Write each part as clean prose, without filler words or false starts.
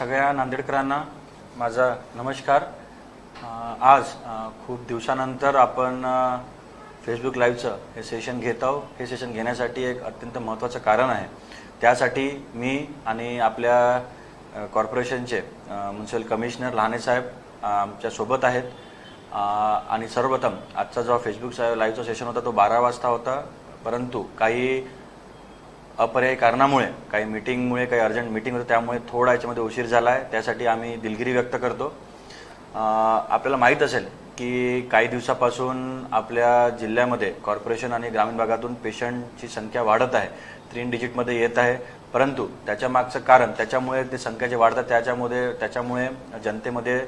सगळ्या नांदेडकरांना माझा नमस्कार। आज खूप दिवसानंतर आपण फेसबुक लाईव्हचं हे सेशन घेत आहोत। हे सेशन घेण्यासाठी एक अत्यंत महत्त्वाचं कारण आहे। त्यासाठी मी आणि आपल्या कॉर्पोरेशनचे म्युनिसिपल कमिशनर लहाने साहेब आमच्या सोबत आहेत। आणि सर्वप्रथम आजचा जो फेसबुक लाईव्हचा सेशन होता तो 12 वाजता होता, परंतु काही अपरिहार्य कारणामुळे, काही मीटिंगमुळे, काही अर्जंट मीटिंग होतं, त्यामुळे थोडा याच्यामध्ये उशीर झाला आहे। त्यासाठी आम्ही दिलगिरी व्यक्त करतो। आपल्याला माहीत असेल की काही दिवसापासून आपल्या जिल्ह्यामध्ये कॉर्पोरेशन आणि ग्रामीण भागातून पेशंटची संख्या वाढत आहे, 3 डिजिटमध्ये येत आहे। परंतु त्याच्या मागचं कारण, त्याच्यामुळे ते संख्या जे वाढतात त्याच्यामुळे जनतेमध्ये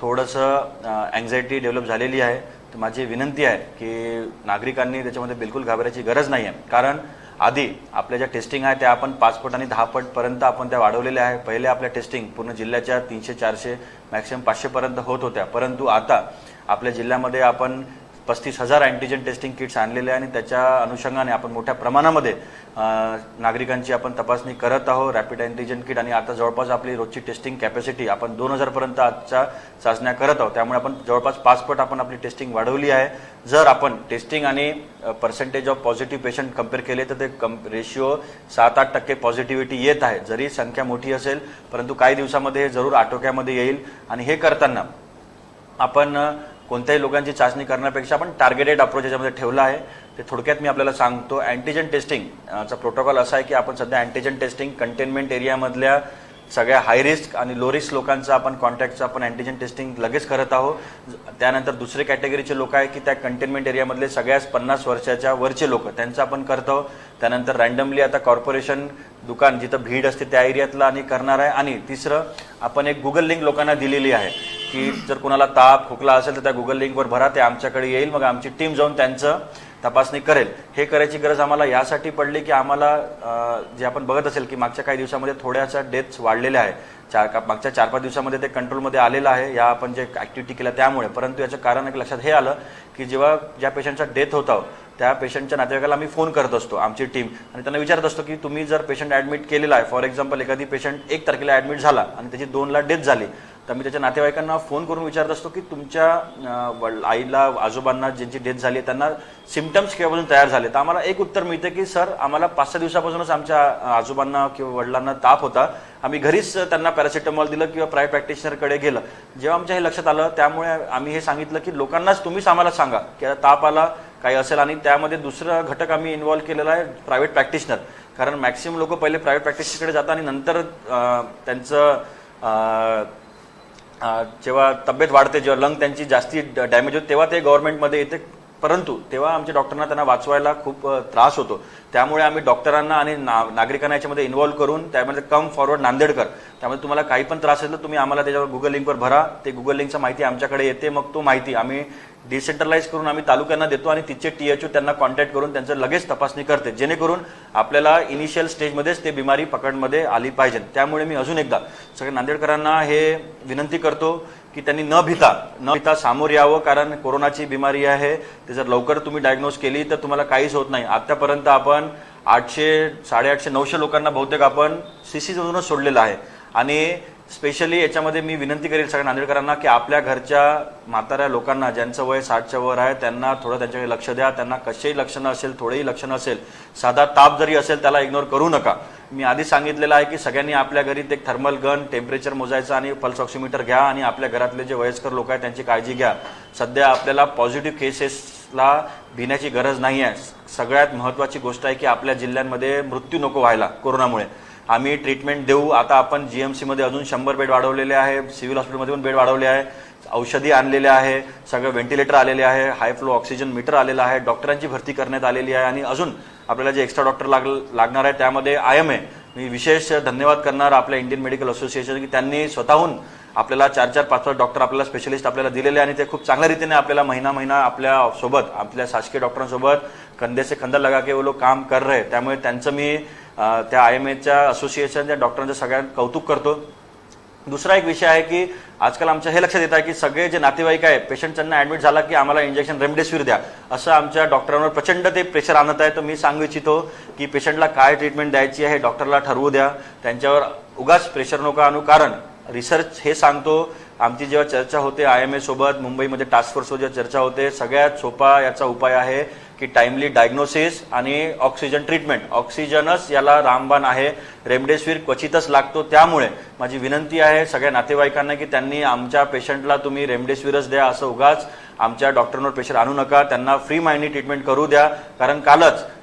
थोडंसं अँक्झायटी डेव्हलप झालेली आहे। तर माझी विनंती आहे की नागरिकांनी त्याच्यामध्ये बिलकुल घाबरायची गरज नाही आहे। कारण आधी आपल्या ज्या टेस्टिंग आहे त्या आपण 5 पट आणि 10 पट पर्यंत आपण त्या वाढवलेल्या आहे। पहिले आपल्या टेस्टिंग पूर्ण जिल्ह्याच्या 300-400 मॅक्सिमम 500 पर्यंत होत होत्या, परंतु आता आपल्या जिल्ह्यामध्ये आपण 35,000 अँटीजन टेस्टिंग किट्स आणलेले आहे आणि त्याच्या अनुषंगाने आपण मोठ्या प्रमाणामध्ये नागरिकांची आपण तपासणी करत आहोत, रॅपिड अँटीजन किट। आणि आता जवळपास आपली रोजची टेस्टिंग कॅपॅसिटी आपण 2000 पर्यंत आजच्या चाचण्या करत आहोत। त्यामुळे आपण जवळपास 5 पट आपण आपली टेस्टिंग वाढवली आहे। जर आपण टेस्टिंग आणि percentage of positive patient compare केले तर ते रेशिओ 7-8% पॉझिटिव्हिटी येत आहे। जरी संख्या मोठी असेल, परंतु काही दिवसामध्ये हे जरूर आटोक्यामध्ये येईल। आणि हे करताना आपण कोणत्याही लोकांची चाचणी करण्यापेक्षा आपण टार्गेटेड अप्रोच याच्यामध्ये ठेवला आहे। ते थोडक्यात मी आपल्याला सांगतो। अँटीजन टेस्टिंगचा प्रोटोकॉल असा आहे की आपण सध्या अँटीजन टेस्टिंग कंटेनमेंट एरियामधल्या सगळ्या हाय रिस्क आणि लो रिस्क लोकांचं आपण कॉन्टॅक्टचं आपण अँटीजन टेस्टिंग लगेच करत आहोत। त्यानंतर दुसरे कॅटेगरीचे लोक आहे की त्या कंटेनमेंट एरियामधले सगळ्याच 50 वर्षाच्या वरचे लोक, त्यांचं आपण करतो। त्यानंतर रँडमली आता कॉर्पोरेशन दुकान जिथं भीड असते त्या एरियातला आणि करणार आहे। आणि तिसरं, आपण एक गुगल लिंक लोकांना दिलेली आहे की जर कोणाला ताप खोकला असेल तर त्या गुगल लिंकवर भरा, ते आमच्याकडे येईल, मग आमची टीम जाऊन त्यांचं तपासणी करेल। हे करायची गरज आम्हाला यासाठी पडली की आम्हाला जे आपण बघत असेल की मागच्या काही दिवसामध्ये थोड्याशा डेथ्स वाढलेल्या आहे। मागच्या 4-5 दिवसामध्ये ते कंट्रोलमध्ये आलेलं आहे या आपण जे ॲक्टिव्हिटी केल्या त्यामुळे। परंतु याचं कारण एक लक्षात हे आलं की जेव्हा ज्या पेशंटचा डेथ होता त्या पेशंटच्या नातेवाईकाला आम्ही फोन करत असतो, आमची टीम, आणि त्यांना विचारत असतो की तुम्ही जर पेशंट ॲडमिट केलेला आहे, फॉर एक्झाम्पल एखादी पेशंट 1 तारखेला ॲडमिट झाला आणि त्याची 2ला डेथ झाली, तर मी त्याच्या नातेवाईकांना फोन करून विचारत असतो की तुमच्या आईला आजोबांना ज्यांची डेथ झाली आहे त्यांना सिम्पटम्स केव्हापासून तयार झाले। तर आम्हाला एक उत्तर मिळते की सर आम्हाला 5-6 दिवसापासूनच आमच्या आजोबांना किंवा वडिलांना ताप होता, आम्ही घरीच त्यांना पॅरासिटामॉल दिलं किंवा प्रायव्हेट प्रॅक्टिशनरकडे गेलं। जेव्हा आमच्या हे लक्षात आलं त्यामुळे आम्ही हे सांगितलं की लोकांनाच तुम्हीच आम्हाला सांगा की आता ताप आला काही असेल। आणि त्यामध्ये दुसरा घटक आम्ही इन्व्हॉल्व केलेला आहे प्रायव्हेट प्रॅक्टिशनर। कारण मॅक्सिमम लोक पहिले प्रायव्हेट प्रॅक्टिशनरकडे जातात आणि नंतर त्यांचं जेव्हा तब्येत वाढते, जेव्हा लंग त्यांची जास्ती डॅमेज होते तेव्हा ते गव्हर्नमेंटमध्ये येते, परंतु तेव्हा आमच्या डॉक्टरांना त्यांना वाचवायला खूप त्रास होतो। त्यामुळे आम्ही डॉक्टरांना आणि नागरिकांना याच्यामध्ये इन्व्हॉल्व करून त्यामध्ये कम फॉरवर्ड नांदेडकर, त्यामुळे तुम्हाला काही पण त्रास असेल तर तुम्ही आम्हाला त्याच्यावर गुगल लिंकवर भरा, ते गुगल लिंकचा माहिती आमच्याकडे येते। मग तो माहिती आम्ही डिसेंट्रलाइज करून आम्ही तालुक्यांना देतो आणि तिचे THO त्यांना कॉन्टॅक्ट करून त्यांचं लगेच तपासणी करते, जेणेकरून आपल्याला इनिशियल स्टेजमध्येच ते बिमारी पकडमध्ये आली पाहिजे। त्यामुळे मी अजून एकदा सगळ्या नांदेडकरांना हे विनंती करतो की त्यांनी न भीता सामोर यावं। कारण कोरोनाची बिमारी आहे, ते जर लवकर तुम्ही डायग्नोज केली तर तुम्हाला काहीच होत नाही। आतापर्यंत आपण 800, 850, 900 लोकांना बहुतेक आपण CCमधूनच सोडलेलं आहे। आणि स्पेशली याच्यामध्ये मी विनंती करेल सगळ्या नांदेडकरांना की आपल्या घरच्या म्हाताऱ्या लोकांना ज्यांचं वय 60च्या वर आहे त्यांना थोडं त्यांच्याकडे लक्ष द्या। त्यांना कशाही लक्षणं असेल, थोडेही लक्षणं असेल, साधा ताप जरी असेल त्याला इग्नोर करू नका। मी आधी सांगितलेलं आहे की सगळ्यांनी आपल्या घरी एक थर्मल गन, टेम्परेचर मोजायचं आणि पल्स ऑक्सिमीटर घ्या आणि आपल्या घरातले जे वयस्कर लोक आहेत त्यांची काळजी घ्या। सध्या आपल्याला पॉझिटिव्ह केसेसला भिण्याची गरज नाही आहे। सगळ्यात महत्त्वाची गोष्ट आहे की आपल्या जिल्ह्यांमध्ये मृत्यू नको व्हायला कोरोनामुळे। आम्ही ट्रीटमेंट देऊ। आता आपण GMC मध्ये अजून 100 बेड वाढवलेले आहे, सिव्हिल हॉस्पिटलमध्ये पण बेड वाढवले आहे, औषधी आणलेले आहे, सगळं व्हेंटिलेटर आलेले आहे, हाय फ्लो ऑक्सिजन मीटर आलेलं आहे, डॉक्टरांची भरती करण्यात आलेली आहे। आणि अजून आपल्याला जे एक्स्ट्रा डॉक्टर लागणार आहे त्यामध्ये IMA, मी विशेष धन्यवाद करणार आपल्या इंडियन मेडिकल असोसिएशन की त्यांनी स्वतःहून आपल्याला 4-5 डॉक्टर आपल्याला स्पेशलिस्ट आपल्याला दिलेले आणि ते खूप चांगल्या रीतीने आपल्याला महिना आपल्या सोबत, आपल्या शासकीय डॉक्टरांसोबत कंधे से कंधा लगा के वो लोग काम कर रहे। त्यामुळे त्यांचं मी त्या IMAच्या असोसिएशनच्या डॉक्टरांचं सगळ्यांत कौतुक करतो। दुसरा एक विषय आहे की आजकाल आमच्या हे लक्षात येत आहे की सगळे जे नातेवाईक आहे पेशंट त्यांना ॲडमिट झाला की आम्हाला इंजेक्शन रेमडेसिवीर द्या, असं आमच्या डॉक्टरांवर प्रचंड ते प्रेशर आणत आहे। तर मी सांगू इच्छितो की पेशंटला काय ट्रीटमेंट द्यायची आहे डॉक्टरला ठरवू द्या, त्यांच्यावर उगाच प्रेशर नका आणू। कारण रिसर्च हे सांगतो, आमची जेव्हा चर्चा होते IMA सोबत, मुंबईमध्ये टास्क फोर्सवर जेव्हा चर्चा होते, सगळ्यात सोपा याचा उपाय आहे की टाइमली डायग्नोसिस आणि ऑक्सिजन ट्रीटमेंट. ऑक्सिजनच याला रामबाण आहे, रेमडेसिवीर क्वचितच लागतो. त्यामुळे माझी विनंती आहे सगळ्या नातेवाईकांना की त्यांनी आमच्या पेशंटला तुम्ही रेमडेसिवीरच द्या, असं उगाच आमच्या डॉक्टरांवर प्रेशर आणू नका, त्यांना फ्री माइंडनी ट्रीटमेंट करू द्या. कारण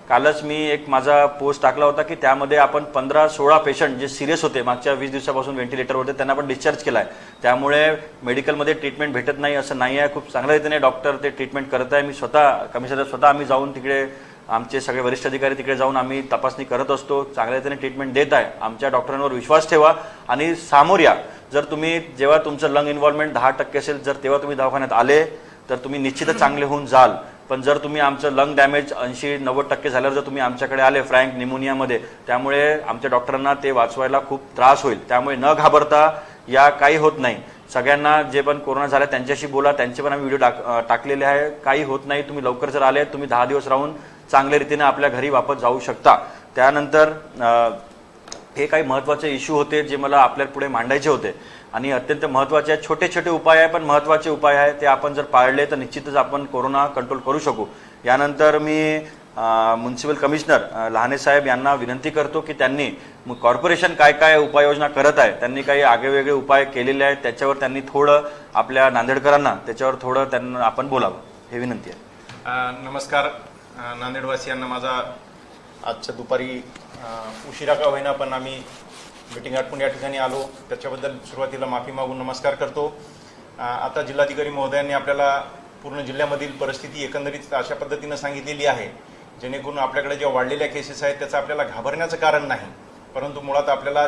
कालच मी एक माझा पोस्ट टाकला होता की त्यामध्ये आपण 15-16 पेशंट जे सिरियस होते, मागच्या 20 दिवसापासून व्हेंटिलेटर होते, त्यांना आपण डिस्चार्ज केला आहे. त्यामुळे मेडिकलमध्ये ट्रीटमेंट भेटत नाही असं नाही आहे, खूप चांगल्या रीतीने डॉक्टर ते ट्रीटमेंट करत आहे. मी स्वतः आम्ही जाऊन तिकडे, आमचे सगळे वरिष्ठ अधिकारी तिकडे जाऊन आम्ही तपासणी करत असतो, चांगल्या रीतीने ट्रीटमेंट देत आहे. आमच्या डॉक्टरांवर विश्वास ठेवा आणि सामोर या. जर तुम्ही जेव्हा तुमचं लंग इन्व्हॉल्वमेंट 10% असेल, जर तेव्हा तुम्ही दवाखान्यात आले तर तुम्ही निश्चितच चांगले होऊन जाल. पण जर तुम्ही आमचं लंग डॅमेज 80-90% झाल्यावर जर तुम्ही आमच्याकडे आले फ्रँक निमोनियामध्ये, त्यामुळे आमच्या डॉक्टरांना ते वाचवायला खूप त्रास होईल. त्यामुळे न घाबरता या, काही होत नाही. सगळ्यांना जे पण कोरोना झाला त्यांच्याशी बोला, त्यांचे पण आम्ही व्हिडिओ टाकलेले आहे. काही होत नाही. तुम्ही लवकर जर आले, तुम्ही 10 दिवस राहून चांगल्या रीतीने आपल्या घरी वापस जाऊ शकता. त्यानंतर हे काही महत्त्वाचे इश्यू होते जे मला आपल्या पुढे मांडायचे होते आणि अत्यंत महत्त्वाचे आहेत. छोटे छोटे उपाय आहे पण महत्त्वाचे उपाय आहे, ते आपण जर पाळले तर निश्चितच आपण कोरोना कंट्रोल करू शकू. यानंतर मी म्युन्सिपल कमिशनर लहाने साहेब यांना विनंती करतो की त्यांनी कॉर्पोरेशन काय काय उपाययोजना करत आहे, त्यांनी काही आगळेवेगळे उपाय केलेले आहेत, त्याच्यावर त्यांनी थोडं आपल्या नांदेडकरांना त्याच्यावर थोडं त्यांना आपण बोलावं, हे विनंती आहे. नमस्कार नांदेडवासियांना. माझा आजच्या दुपारी उशिरा का होईना पण आम्ही मीटिंग आटपून या ठिकाणी आलो, त्याच्याबद्दल सुरुवातीला माफी मागून नमस्कार करतो. आता जिल्हाधिकारी महोदयांनी आपल्याला पूर्ण जिल्ह्यामधील परिस्थिती एकंदरीत अशा पद्धतीनं सांगितलेली आहे, जेणेकरून आपल्याकडे ज्या वाढलेल्या केसेस आहेत त्याचं आपल्याला घाबरण्याचं कारण नाही. परंतु मुळात आपल्याला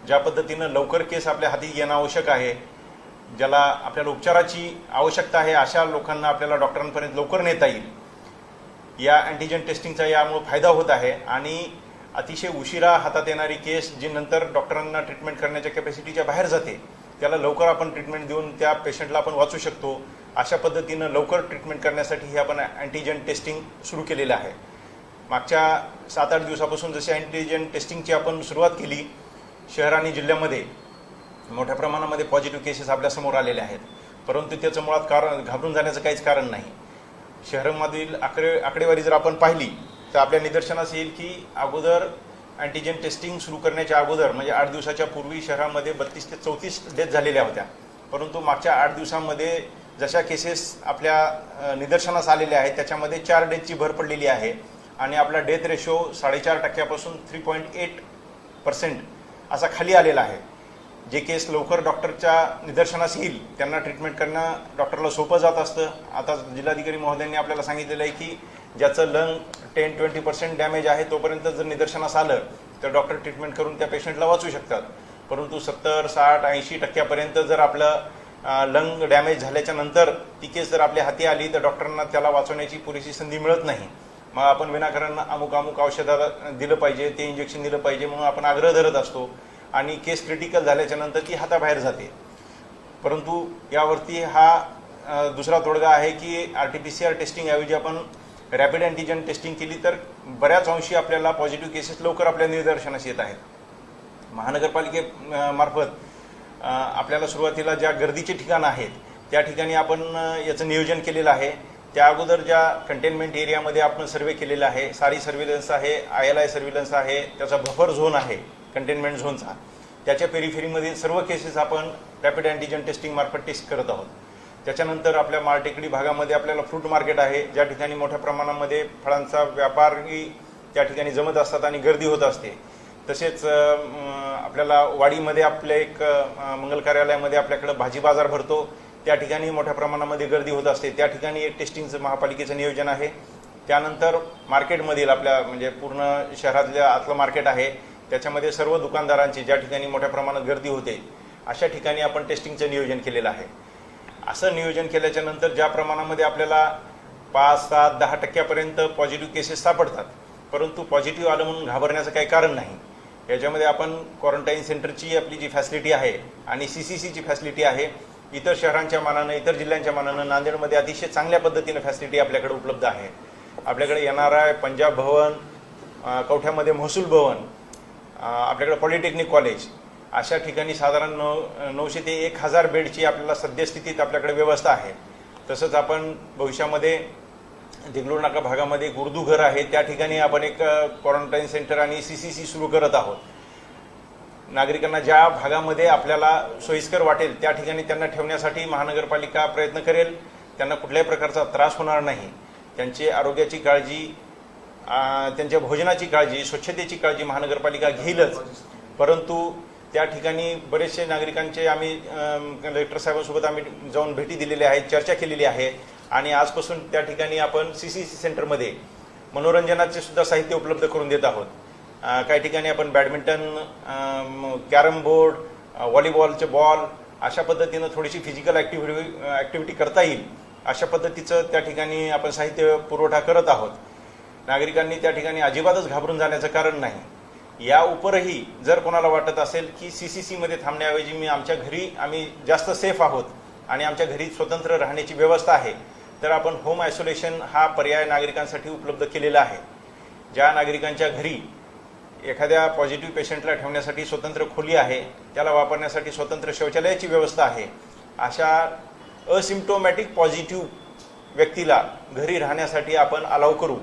ज्या पद्धतीनं लवकर केस आपल्या हाती येणं आवश्यक आहे, ज्याला आपल्याला उपचाराची आवश्यकता आहे, अशा लोकांना आपल्याला डॉक्टरांपर्यंत लवकर नेता येईल. या अँटीजन टेस्टिंगचा यामुळे फायदा होत आहे आणि अतिशय उशिरा हातात येणारी केस जी नंतर डॉक्टरांना ट्रीटमेंट करण्याच्या कॅपॅसिटीच्या बाहेर जाते, त्याला लवकर आपण ट्रीटमेंट देऊन त्या पेशंटला आपण वाचू शकतो. अशा पद्धतीनं लवकर ट्रीटमेंट करण्यासाठी हे आपण अँटीजन टेस्टिंग सुरू केलेलं आहे. मागच्या 7-8 दिवसापासून जशी अँटीजन टेस्टिंगची आपण सुरुवात केली, शहर आणि जिल्ह्यामध्ये मोठ्या प्रमाणामध्ये पॉझिटिव्ह केसेस आपल्यासमोर आलेले आहेत. परंतु त्याचं मुळात कारण घाबरून जाण्याचं काहीच कारण नाही. शहरामधील आकडेवारी जर आपण पाहिली तर आपल्या निदर्शनास येईल की अगोदर अँटीजन टेस्टिंग सुरू करण्याच्या अगोदर म्हणजे 8 दिवसाच्या पूर्वी शहरामध्ये 32 ते 34 डेथ झालेल्या होत्या. परंतु मागच्या 8 दिवसांमध्ये जशा केसेस आपल्या निदर्शनास आलेल्या आहेत त्याच्यामध्ये 4 डेथची भर पडलेली आहे आणि आपला डेथ रेशो 4.5% 3.8% असा खाली आलेला आहे. जे केस लवकर डॉक्टरच्या निदर्शनास येईल त्यांना ट्रीटमेंट करणं डॉक्टरला सोपं जात असतं. आता जिल्हाधिकारी महोदयांनी आपल्याला सांगितलेलं आहे की ज्याचं लंग 10-20% डॅमेज आहे तोपर्यंत जर निदर्शनास आलं तर डॉक्टर ट्रीटमेंट करून त्या पेशंटला वाचू शकतात. परंतु 70, 60, 80% जर आपलं लंग डॅमेज झाल्याच्या नंतर ती केस जर आपल्या हाती आली तर डॉक्टरांना त्याला वाचवण्याची पुरेशी संधी मिळत नाही. मग आपण विनाकारण अमुक औषधं दिलं पाहिजे, ते इंजेक्शन दिलं पाहिजे म्हणून आपण आग्रह धरत असतो आणि केस क्रिटिकल झाल्याच्या नंतर ती हाताबाहेर जाते. परंतु यावरती हा दुसरा तोडगा आहे की RT-PCR टेस्टिंगऐवजी आपण रॅपिड अँटीजन टेस्टिंग केली तर बऱ्याच अंशी आपल्याला पॉझिटिव्ह केसेस लवकर आपल्या निदर्शनास येत आहेत. महानगरपालिकेमार्फत आपल्याला सुरुवातीला ज्या गर्दीचे ठिकाणं आहेत त्या ठिकाणी आपण याचं नियोजन केलेलं आहे. त्या अगोदर ज्या कंटेनमेंट एरियामध्ये आपण सर्वे केलेला आहे, सारी सर्व्हिलन्स आहे, ILI सर्व्हिलन्स आहे, त्याचा बफर झोन आहे कंटेनमेंट झोनचा, त्याच्या पेरिफेरीमध्ये सर्व केसेस आपण रॅपिड अँटीजन टेस्टिंग मार्फत टेस्ट करत आहोत. त्याच्यानंतर आपल्या माळटेकडी भागामध्ये आपल्याला फ्रूट मार्केट आहे, ज्या ठिकाणी मोठ्या प्रमाणामध्ये फळांचा व्यापारी त्या ठिकाणी जमत असतात आणि गर्दी होत असते. तसेच आपल्याला वाडीमध्ये आपल्या एक मंगल कार्यालयामध्ये आपल्याकडे भाजी बाजार भरतो, त्या ठिकाणी मोठ्या प्रमाणामध्ये गर्दी होत असते, त्या ठिकाणी एक टेस्टिंगचं महापालिकेचं नियोजन आहे. त्यानंतर मार्केटमधील आपल्या म्हणजे पूर्ण शहरातल्या आतलं मार्केट आहे त्याच्यामध्ये सर्व दुकानदारांची ज्या ठिकाणी मोठ्या प्रमाणात गर्दी होते अशा ठिकाणी आपण टेस्टिंगचं नियोजन केलेलं आहे. असं नियोजन केल्याच्या नंतर ज्या प्रमाणामध्ये आपल्याला 5, 7, 10% पॉझिटिव्ह केसेस सापडतात, परंतु पॉझिटिव्ह आलं म्हणून घाबरण्याचं काही कारण नाही. याच्यामध्ये आपण क्वारंटाईन सेंटरची आपली जी फॅसिलिटी आहे आणि CCCची फॅसिलिटी आहे, इतर शहरांच्या मानानं इतर जिल्ह्यांच्या मानानं नांदेडमध्ये अतिशय चांगल्या पद्धतीनं फॅसिलिटी आपल्याकडे उपलब्ध आहे. आपल्याकडे NRI, पंजाब भवन, कवठ्यामध्ये महसूल भवन, आपल्याकडे पॉलिटेक्निक कॉलेज अशा ठिकाणी साधारण 900 ते 1000 बेडची आपल्याला सद्यस्थितीत आपल्याकडे व्यवस्था आहे. तसंच आपण भविष्यामध्ये देगलूर नाका भागामध्ये गुर्दू घर आहे, त्या ठिकाणी आपण एक क्वारंटाईन सेंटर आणि CCC सुरू करत आहोत. नागरिकांना ज्या भागामध्ये आपल्याला सोयीस्कर वाटेल त्या ठिकाणी त्यांना ठेवण्यासाठी महानगरपालिका प्रयत्न करेल. त्यांना कुठल्याही प्रकारचा त्रास होणार नाही. त्यांची आरोग्याची काळजी, त्यांच्या भोजनाची काळजी, स्वच्छतेची काळजी महानगरपालिका घेईलच. परंतु त्या ठिकाणी बरेचसे नागरिकांचे आम्ही कलेक्टर साहेबांसोबत आम्ही जाऊन भेटी दिलेल्या आहेत, चर्चा केलेली आहे. आणि आजपासून त्या ठिकाणी आपण CCC सेंटरमध्ये मनोरंजनाचे सुद्धा साहित्य उपलब्ध करून देत आहोत. काही ठिकाणी आपण बॅडमिंटन, कॅरम बोर्ड, व्हॉलीबॉलचे बॉल अशा पद्धतीनं थोडीशी फिजिकल ॲक्टिव्हिटी करता येईल अशा पद्धतीचं त्या ठिकाणी आपण साहित्य पुरवठा करत आहोत. नागरिकांनी त्या ठिकाणी अजिबातच घाबरून जाण्याचं कारण नाही. या उपरही जर कोणाला वाटत असेल की CCC मध्ये थांबण्याऐवजी आमच्या घरी आम्ही जास्त सेफ आहोत आणि आमच्या घरी स्वतंत्र राहण्याची व्यवस्था आहे, तर आपण होम आयसोलेशन हा पर्याय नागरिकांसाठी उपलब्ध केलेला आहे. ज्या नागरिकांच्या घरी एखाद्या पॉझिटिव्ह पेशंटला ठेवण्यासाठी स्वतंत्र खोली आहे, त्याला वापरण्यासाठी स्वतंत्र शौचालयाची व्यवस्था आहे, अशा असिम्प्टोमॅटिक पॉझिटिव्ह व्यक्तीला घरी राहण्यासाठी आपण अलाव करू.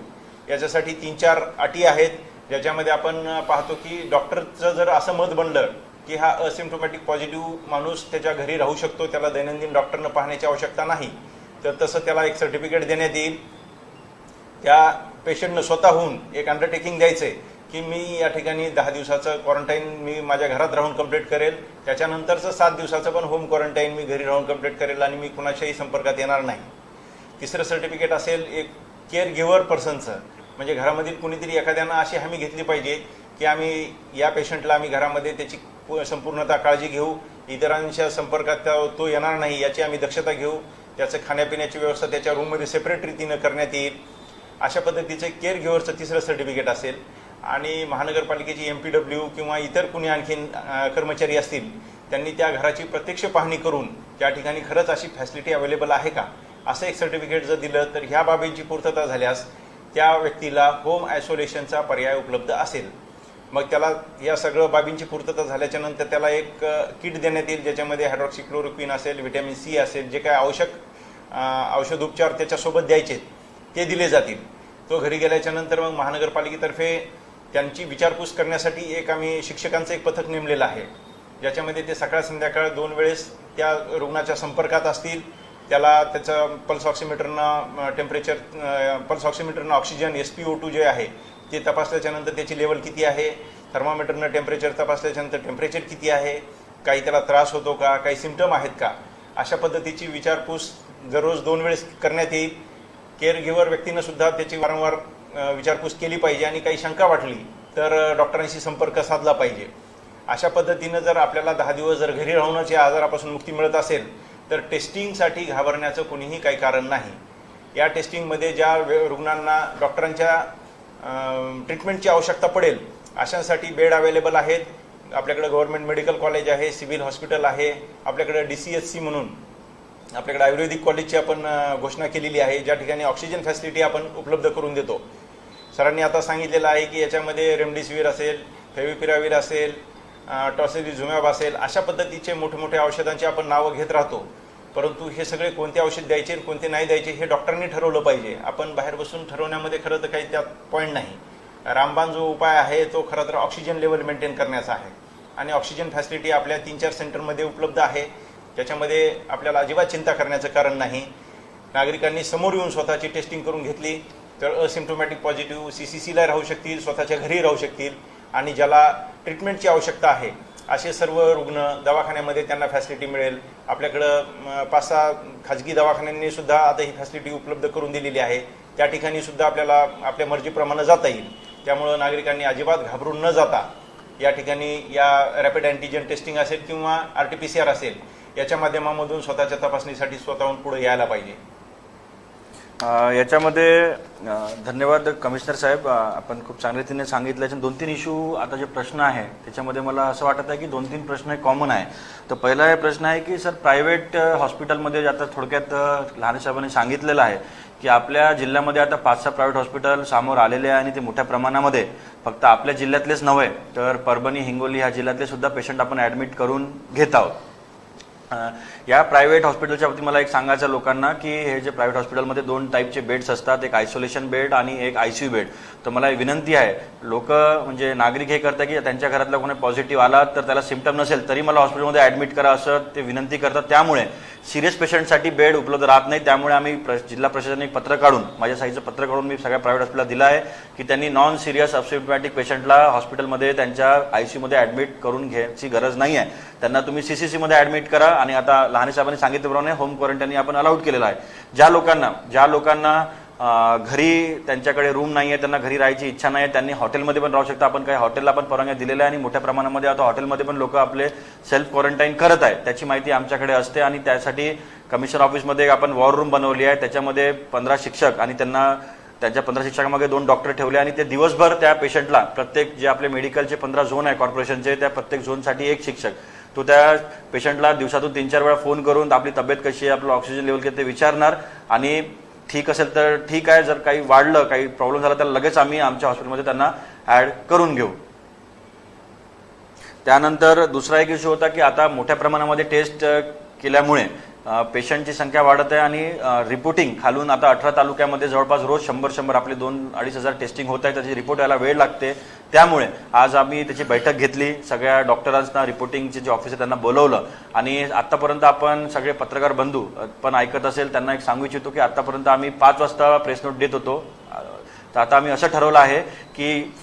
याच्यासाठी 3-4 अटी आहेत, ज्याच्यामध्ये आपण पाहतो की डॉक्टरचं जर असं मत बनलं की हा असिम्प्टोमॅटिक पॉझिटिव्ह माणूस त्याच्या घरी राहू शकतो, त्याला दैनंदिन डॉक्टरनं पाहण्याची आवश्यकता नाही, तर तसं त्याला एक सर्टिफिकेट देण्यात येईल. त्या पेशंटनं स्वतःहून एक अंडरटेकिंग द्यायचं आहे की मी या ठिकाणी 10 दिवसाचं क्वारंटाईन मी माझ्या घरात राहून कंप्लीट करेल, त्याच्यानंतरचं 7 दिवसाचं पण होम क्वारंटाईन मी घरी राहून कंप्लीट करेल आणि मी कुणाच्याही संपर्कात येणार नाही. तिसरं सर्टिफिकेट असेल एक केअर गिव्हर पर्सनचं, म्हणजे घरामधील कुणीतरी एखाद्यानं अशी हमी घेतली पाहिजे की आम्ही या पेशंटला आम्ही घरामध्ये त्याची संपूर्णतः काळजी घेऊ, इतरांच्या संपर्कात तो येणार नाही याची आम्ही दक्षता घेऊ, त्याचं खाण्यापिण्याची व्यवस्था त्याच्या रूममध्ये सेपरेट रीतीनं करण्यात येईल. अशा पद्धतीचं केअर गिव्हरचं तिसरं सर्टिफिकेट असेल. आणि महानगरपालिकेची MPW किंवा इतर कुणी आणखीन कर्मचारी असतील त्यांनी त्या घराची प्रत्यक्ष पाहणी करून त्या ठिकाणी खरंच अशी फॅसिलिटी अवेलेबल आहे का असं एक सर्टिफिकेट जर दिलं तर ह्या बाबींची पूर्तता झाल्यास त्या व्यक्तीला होम आयसोलेशनचा पर्याय उपलब्ध असेल. मग त्याला या सगळं बाबींची पूर्तता झाल्याच्या नंतर त्याला एक किट देण्यात येईल, ज्याच्यामध्ये हायड्रॉक्सिक्लोरोक्विन असेल, व्हिटॅमिन C असेल, जे काय आवश्यक औषधोपचार त्याच्यासोबत द्यायचे ते दिले जातील. तो घरी गेल्याच्या नंतर मग महानगरपालिकेतर्फे त्यांची विचारपूस करण्यासाठी एक आम्ही शिक्षकांचं एक पथक नेमलेलं आहे, ज्याच्यामध्ये ते सकाळ संध्याकाळ 2 वेळेस त्या रुग्णाच्या संपर्कात असतील. त्याला त्याचं पल्स ऑक्सिमीटरनं ऑक्सिजन SpO2 जे आहे ते तपासल्याच्या नंतर त्याची लेवल किती आहे, थर्मामीटरनं टेम्परेचर तपासल्याच्या नंतर टेम्परेचर किती आहे, काही त्याला त्रास होतो का, काही सिम्पटम आहेत का, अशा पद्धतीची विचारपूस दररोज 2 वेळेस करण्यात येईल. केअर गिव्हर व्यक्तीनं सुद्धा त्याची वारंवार विचारपूस केली पाहिजे आणि काही शंका वाटली तर डॉक्टरांशी संपर्क साधला पाहिजे. अशा पद्धतीनं जर आपल्याला 10 दिवस जर घरी राहूनच या आजारापासून मुक्ती मिळत असेल तर टेस्टिंगसाठी घाबरण्याचं कोणीही काही कारण नाही. या टेस्टिंगमध्ये ज्या रुग्णांना डॉक्टरांच्या ट्रीटमेंटची आवश्यकता पडेल अशांसाठी बेड अवेलेबल आहेत. आपल्याकडे गव्हर्नमेंट मेडिकल कॉलेज आहे, सिव्हिल हॉस्पिटल आहे, आपल्याकडे DCHC म्हणून आपल्याकडे आयुर्वेदिक कॉलेजची आपण घोषणा केलेली आहे, ज्या ठिकाणी ऑक्सिजन फॅसिलिटी आपण उपलब्ध करून देतो. सरांनी आता सांगितलेलं आहे की याच्यामध्ये रेमडेसिवीर असेल, फेविपिराविर असेल, टॉसिलिझुमॅब असेल, अशा पद्धतीचे मोठे औषधांची आपण नावं घेत राहतो. परंतु हे सगळे कोणते औषध द्यायचे कोणते नाही द्यायचे हे डॉक्टरांनी ठरवलं पाहिजे. आपण बाहेर बसून ठरवण्यामध्ये खरं तर काही त्यात पॉईंट नाही. रामबाण जो उपाय आहे तो खरं तर ऑक्सिजन लेवल मेंटेन करण्याचा आहे आणि ऑक्सिजन फॅसिलिटी आपल्या 3-4 सेंटरमध्ये उपलब्ध आहे. त्याच्यामध्ये आपल्याला अजिबात चिंता करण्याचं कारण नाही. नागरिकांनी समोर येऊन स्वतःची टेस्टिंग करून घेतली तर असिम्प्टोमॅटिक पॉझिटिव्ह CCCला राहू शकतील, स्वतःच्या घरी राहू शकतील आणि ज्याला ट्रीटमेंटची आवश्यकता आहे असे सर्व रुग्ण दवाखान्यामध्ये त्यांना फॅसिलिटी मिळेल. आपल्याकडं 5-6 खाजगी दवाखान्यांनी सुद्धा आता ही फॅसिलिटी उपलब्ध करून दिलेली आहे. त्या ठिकाणी सुद्धा आपल्याला आपल्या मर्जीप्रमाणे जाता येईल. त्यामुळं नागरिकांनी अजिबात घाबरून न जाता या ठिकाणी या रॅपिड अँटीजन टेस्टिंग असेल किंवा RT-PCR असेल याच्या माध्यमामधून स्वतःच्या तपासणीसाठी स्वतःहून पुढे यायला पाहिजे. याच्यामध्ये धन्यवाद कमिशनर साहेब, आपण खूप चांगल्या रीतीने सांगितलं. 2-3 इश्यू आता जे प्रश्न आहे त्याच्यामध्ये मला असं वाटत आहे की 2-3 प्रश्न कॉमन आहे. तर पहिला हे प्रश्न आहे की सर प्रायव्हेट हॉस्पिटलमध्ये आता थोडक्यात लहान साहेबांनी सांगितलेलं आहे की आपल्या जिल्ह्यामध्ये आता 5-6 प्रायव्हेट हॉस्पिटल समोर आलेले आहे आणि ते मोठ्या प्रमाणामध्ये फक्त आपल्या जिल्ह्यातलेच नव्हे तर परभणी हिंगोली ह्या जिल्ह्यातले सुद्धा पेशंट आपण ॲडमिट करून घेत आहोत. या प्रायव्हेट हॉस्पिटलच्या बाबतीत मला एक सांगायचं लोकांना की हे जे प्रायव्हेट हॉस्पिटलमध्ये 2 टाईपचे बेड्स असतात, एक आयसोलेशन बेड आणि एक ICU बेड. तर मला विनंती आहे, लोक म्हणजे नागरिक हे करतात की त्यांच्या घरातला कोणी पॉझिटिव्ह आला तर त्याला सिम्पटम नसेल तरी मला हॉस्पिटलमध्ये ॲडमिट करा असं ते विनंती करतात. त्यामुळे सिरियस पेशंटसाठी बेड उपलब्ध राहत नाही. त्यामुळे आम्ही जिल्हा प्रशासनाने पत्र काढून, माझ्या साईजचं पत्र काढून मी सगळ्या प्रायव्हेट हॉस्पिटलला दिलं आहे की त्यांनी नॉन सिरियस असिम्प्टमॅटिक पेशंटला हॉस्पिटलमध्ये त्यांच्या ICUमध्ये ॲडमिट करून घ्यायची गरज नाही आहे. त्यांना तुम्ही CCCमध्ये ॲडमिट करा. आणि आता लहाने साहेबांनी सांगितल्याप्रमाणे होम क्वारंटाईन आपण अलाउड केलेलं आहे. ज्या लोकांना घरी त्यांच्याकडे रूम नाही आहे, त्यांना घरी राहायची इच्छा नाही आहे, त्यांनी हॉटेलमध्ये पण राहू शकता. आपण काही हॉटेलला पण परवानगी दिलेल्या आहे आणि मोठ्या प्रमाणामध्ये आता हॉटेलमध्ये पण लोक आपले सेल्फ क्वारंटाईन करत आहेत. त्याची माहिती आमच्याकडे असते आणि त्यासाठी कमिशनर ऑफिसमध्ये आपण वॉर रूम बनवली आहे. त्याच्यामध्ये 15 शिक्षक आणि त्यांच्या 15 शिक्षकांमध्ये 2 डॉक्टर ठेवले आणि ते दिवसभर त्या पेशंटला प्रत्येक जे आपले मेडिकलचे 15 झोन आहे कॉर्पोरेशनचे, त्या प्रत्येक झोनसाठी एक शिक्षक तो त्या पेशंटला दिवसातून 3-4 वेळा फोन करून आपली तब्येत कशी आहे, आपलं ऑक्सिजन लेवल किती ते विचारणार आणि ठीक असेल तर ठीक आहे, जर काही वाढलं, काही प्रॉब्लेम झाला तर लगेच आम्ही आमच्या हॉस्पिटलमध्ये त्यांना ॲड करून घेऊ. त्यानंतर दुसरा एक इश्यू होता की आता मोठ्या प्रमाणामध्ये टेस्ट केल्यामुळे पेशंटची संख्या वाढत आहे आणि रिपोर्टिंग खालून आता 18 तालुक्यामध्ये जवळपास रोज 100 आपले 2-2.5 हजार टेस्टिंग होत आहे. त्याची रिपोर्ट यायला वेळ लागते. त्यामुळे आज आम्ही त्याची बैठक घेतली. सगळ्या डॉक्टरांना रिपोर्टिंगचे जे ऑफिसर त्यांना बोलवलं आणि आतापर्यंत आपण सगळे पत्रकार बंधू पण ऐकत असेल त्यांना एक सांगू इच्छितो की आतापर्यंत आम्ही 5 वाजता प्रेस नोट देत होतो. तर आता आम्ही असं ठरवलं आहे की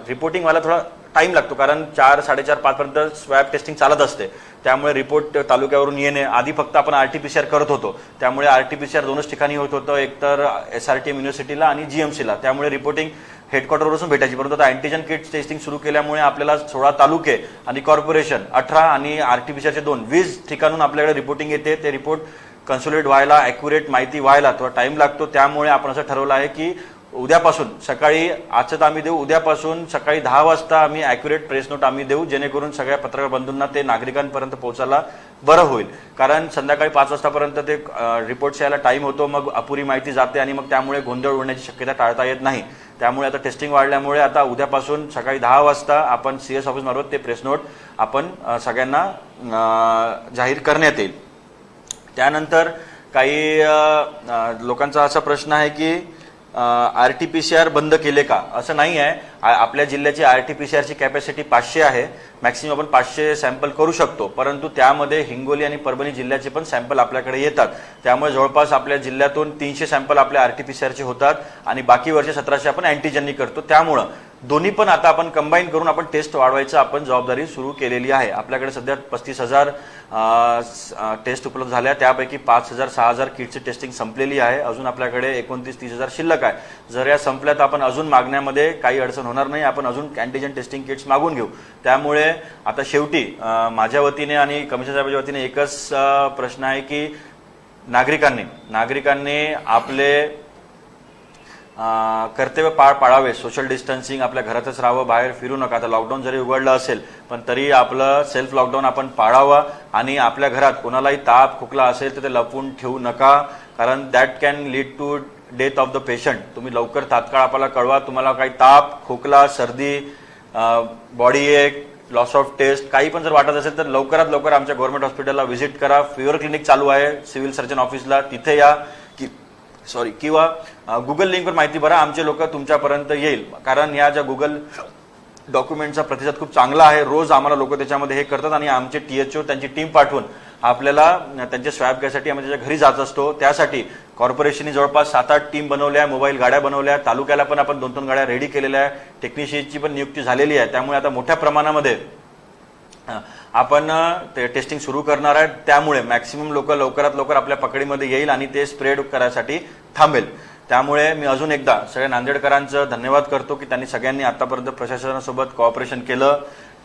रिपोर्टिंग व्हायला थोडा टाईम लागतो, कारण 4-4:30-5 पर्यंत स्वॅब टेस्टिंग चालत असते. त्यामुळे रिपोर्ट तालुक्यावरून येणे आधी फक्त आपण RT-PCR करत होतो. त्यामुळे RT-PCR 2च ठिकाणी होत होतं, एक तर SRTM युनिव्हर्सिटीला आणि GMCला. त्यामुळे रिपोर्टिंग हेडक्वार्टरवरून भेटायची. परंतु आता अँटीजन किट टेस्टिंग सुरू केल्यामुळे आपल्याला 16 तालुके आणि कॉर्पोरेशन 18 आणि RT-PCRचे 20 ठिकाणून आपल्याकडे रिपोर्टिंग येते. ते रिपोर्ट कन्सोलिडेट व्हायला, ॲक्युरेट माहिती व्हायला थोडा टाईम लागतो. त्यामुळे आपण असं ठरवलं आहे की उद्यापासून सकाळी, आजचं तर आम्ही देऊ, उद्यापासून सकाळी 10 वाजता आम्ही ॲक्युरेट प्रेस नोट आम्ही देऊ, जेणेकरून सगळ्या पत्रकार बंधूंना ते नागरिकांपर्यंत पोहोचायला बरं होईल. कारण संध्याकाळी 5 वाजतापर्यंत ते रिपोर्ट्स यायला टाईम होतो, मग अपुरी माहिती जाते आणि मग त्यामुळे गोंधळ उडण्याची शक्यता टाळता येत नाही. त्यामुळे आता टेस्टिंग वाढल्यामुळे आता उद्यापासून सकाळी 10 वाजता आपण CS ऑफिसमार्फत ते प्रेस नोट आपण सगळ्यांना जाहीर करण्यात येईल. त्यानंतर काही लोकांचा असा प्रश्न आहे की RT-PCR बंद केले का? असं नाही आहे. आपल्या जिल्ह्याची RT-PCRची कॅपॅसिटी 500 आहे. मॅक्सिमम आपण 500 सॅम्पल करू शकतो. परंतु त्यामध्ये हिंगोली आणि परभणी जिल्ह्याचे पण सॅम्पल आपल्याकडे येतात. त्यामुळे जवळपास आपल्या जिल्ह्यातून 300 सॅम्पल आपल्या RT-PCRचे होतात आणि बाकी वर्षे 1700 आपण अँटीजननी करतो. त्यामुळं दोन्ही पण आता आपण कंबाईन करून आपण टेस्ट वाढवायचं आपण जबाबदारी सुरू केलेली आहे. आपल्याकडे सध्या 35,000 टेस्ट उपलब्ध झाल्या. त्यापैकी 5,000-6,000 किटची टेस्टिंग संपलेली आहे. अजून आपल्याकडे 29-30,000 शिल्लक आहे. जर या संपल्यात आपण अजून मागण्यामध्ये काही अडचण होणार नाही. आपण अजून अँटीजन टेस्टिंग किट्स मागून घेऊ. त्यामुळे आता शेवटी माझ्या वतीने आणि कमिशनर साहेबांच्या वतीने एकच प्रश्न आहे की नागरिकांनी आपले कर्तव्य पाळावे. सोशल डिस्टन्सिंग, आपल्या घरातच राहावं, बाहेर फिरू नका. आता लॉकडाऊन जरी उघडलं असेल पण तरी आपलं सेल्फ लॉकडाऊन आपण पाळावं आणि आपल्या घरात कोणालाही ताप खोकला असेल तर ते लपवून ठेवू नका, कारण that can lead to death of the patient. तुम्ही लवकर तात्काळ आपल्याला कळवा. तुम्हाला काही ताप खोकला सर्दी बॉडी एक लॉस ऑफ टेस्ट काही पण जर वाटत असेल तर लवकरात लवकर आमच्या गव्हर्नमेंट हॉस्पिटलला व्हिजिट करा. फिवर क्लिनिक चालू आहे सिव्हिल सर्जन ऑफिसला, तिथे या किंवा गुगल लिंकवर माहिती भरा. आमचे लोक तुमच्यापर्यंत येईल. कारण या ज्या गुगल डॉक्युमेंटचा प्रतिसाद खूप चांगला आहे. रोज आम्हाला लोक त्याच्यामध्ये हे करतात आणि आमचे THO त्यांची टीम पाठवून आपल्याला त्यांचे स्वॅब घ्यायसाठी आम्ही त्याच्या घरी जात असतो. त्यासाठी कॉर्पोरेशनने जवळपास 7-8 टीम बनवल्या, मोबाईल गाड्या बनवल्या. तालुक्याला पण आपण 2-2 गाड्या रेडी केलेल्या आहे. टेक्निशियनची पण नियुक्ती झालेली आहे. त्यामुळे आता मोठ्या प्रमाणामध्ये आपण ते टेस्टिंग सुरू करणार आहे. त्यामुळे मॅक्सिमम लोक लवकरात लवकर आपल्या पकडीमध्ये येईल आणि ते स्प्रेड करायसाठी थांबेल. त्यामुळे मी अजून एकदा सगळ्या नांदेडकरांचं धन्यवाद करतो की त्यांनी सगळ्यांनी आतापर्यंत प्रशासनासोबत कॉपरेशन केलं.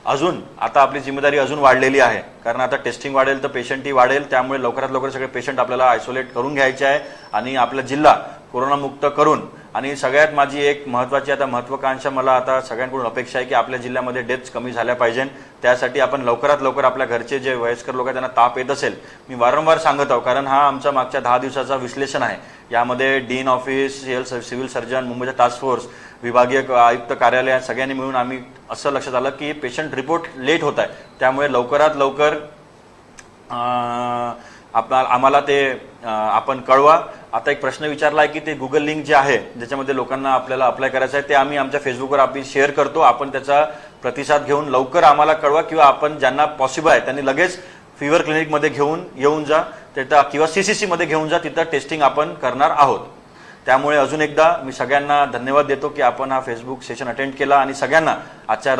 अजून आता आपली जिम्मेदारी अजून वाढलेली आहे, कारण आता टेस्टिंग वाढेल तर पेशंटही वाढेल. त्यामुळे लवकरात लवकर सगळे पेशंट आपल्याला आयसोलेट करून घ्यायचे आहे आणि आपला जिल्हा कोरोनामुक्त करून. आणि सगळ्यात माझी एक महत्त्वाची आता महत्त्वाकांक्षा, मला आता सगळ्यांकडून अपेक्षा आहे की आपल्या जिल्ह्यामध्ये डेथ्स कमी झाल्या पाहिजे. त्यासाठी आपण लवकरात लवकर आपल्या घरचे जे वयस्कर लोक आहेत त्यांना ताप येत असेल, मी वारंवार सांगत आहो, कारण हा आमचा मागच्या 10 दिवसाचा विश्लेषण आहे. यामध्ये डीन ऑफिस, सिव्हिल सर्जन, मुंबईचा टास्क फोर्स, विभागीय आयुक्त कार्यालय सगळ्यांनी मिळून आम्ही असं लक्षात आलं की पेशंट रिपोर्ट लेट होत आहे. त्यामुळे लवकरात लवकर आम्हाला ते आपण कळवा. आता एक प्रश्न विचारला आहे की ते गुगल लिंक जे आहे ज्याच्यामध्ये लोकांना आपल्याला अप्लाय करायचं आहे, ते आम्ही आमच्या फेसबुकवर आपण शेअर करतो. आपण त्याचा प्रतिसाद घेऊन लवकर आम्हाला कळवा, किंवा आपण ज्यांना पॉसिबल आहे त्यांनी लगेच फीवर क्लिनिकमध्ये येऊन जा तिथं, किंवा CCC मध्ये घेऊन जा, तिथं टेस्टिंग आपण करणार आहोत. त्यामुळे अजून एकदा मी सगळ्यांना धन्यवाद देतो की आपण हा फेसबुक सेशन अटेंड केला, आणि सगळ्यांना आजच्या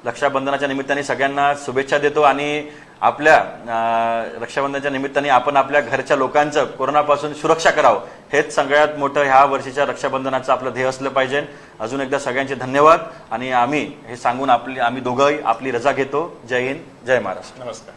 रक्षाबंधनाच्या निमित्ताने सगळ्यांना शुभेच्छा देतो. आणि आपल्या रक्षाबंधनाच्या निमित्ताने आपण आपल्या घरच्या लोकांचं कोरोनापासून सुरक्षा करावं, हेच सगळ्यात मोठं ह्या वर्षीच्या रक्षाबंधनाचं आपलं ध्येय असलं पाहिजे. अजून एकदा सगळ्यांचे धन्यवाद. आणि आम्ही हे सांगून आम्ही दोघंही आपली रजा घेतो. जय हिंद, जय महाराष्ट्र. नमस्कार.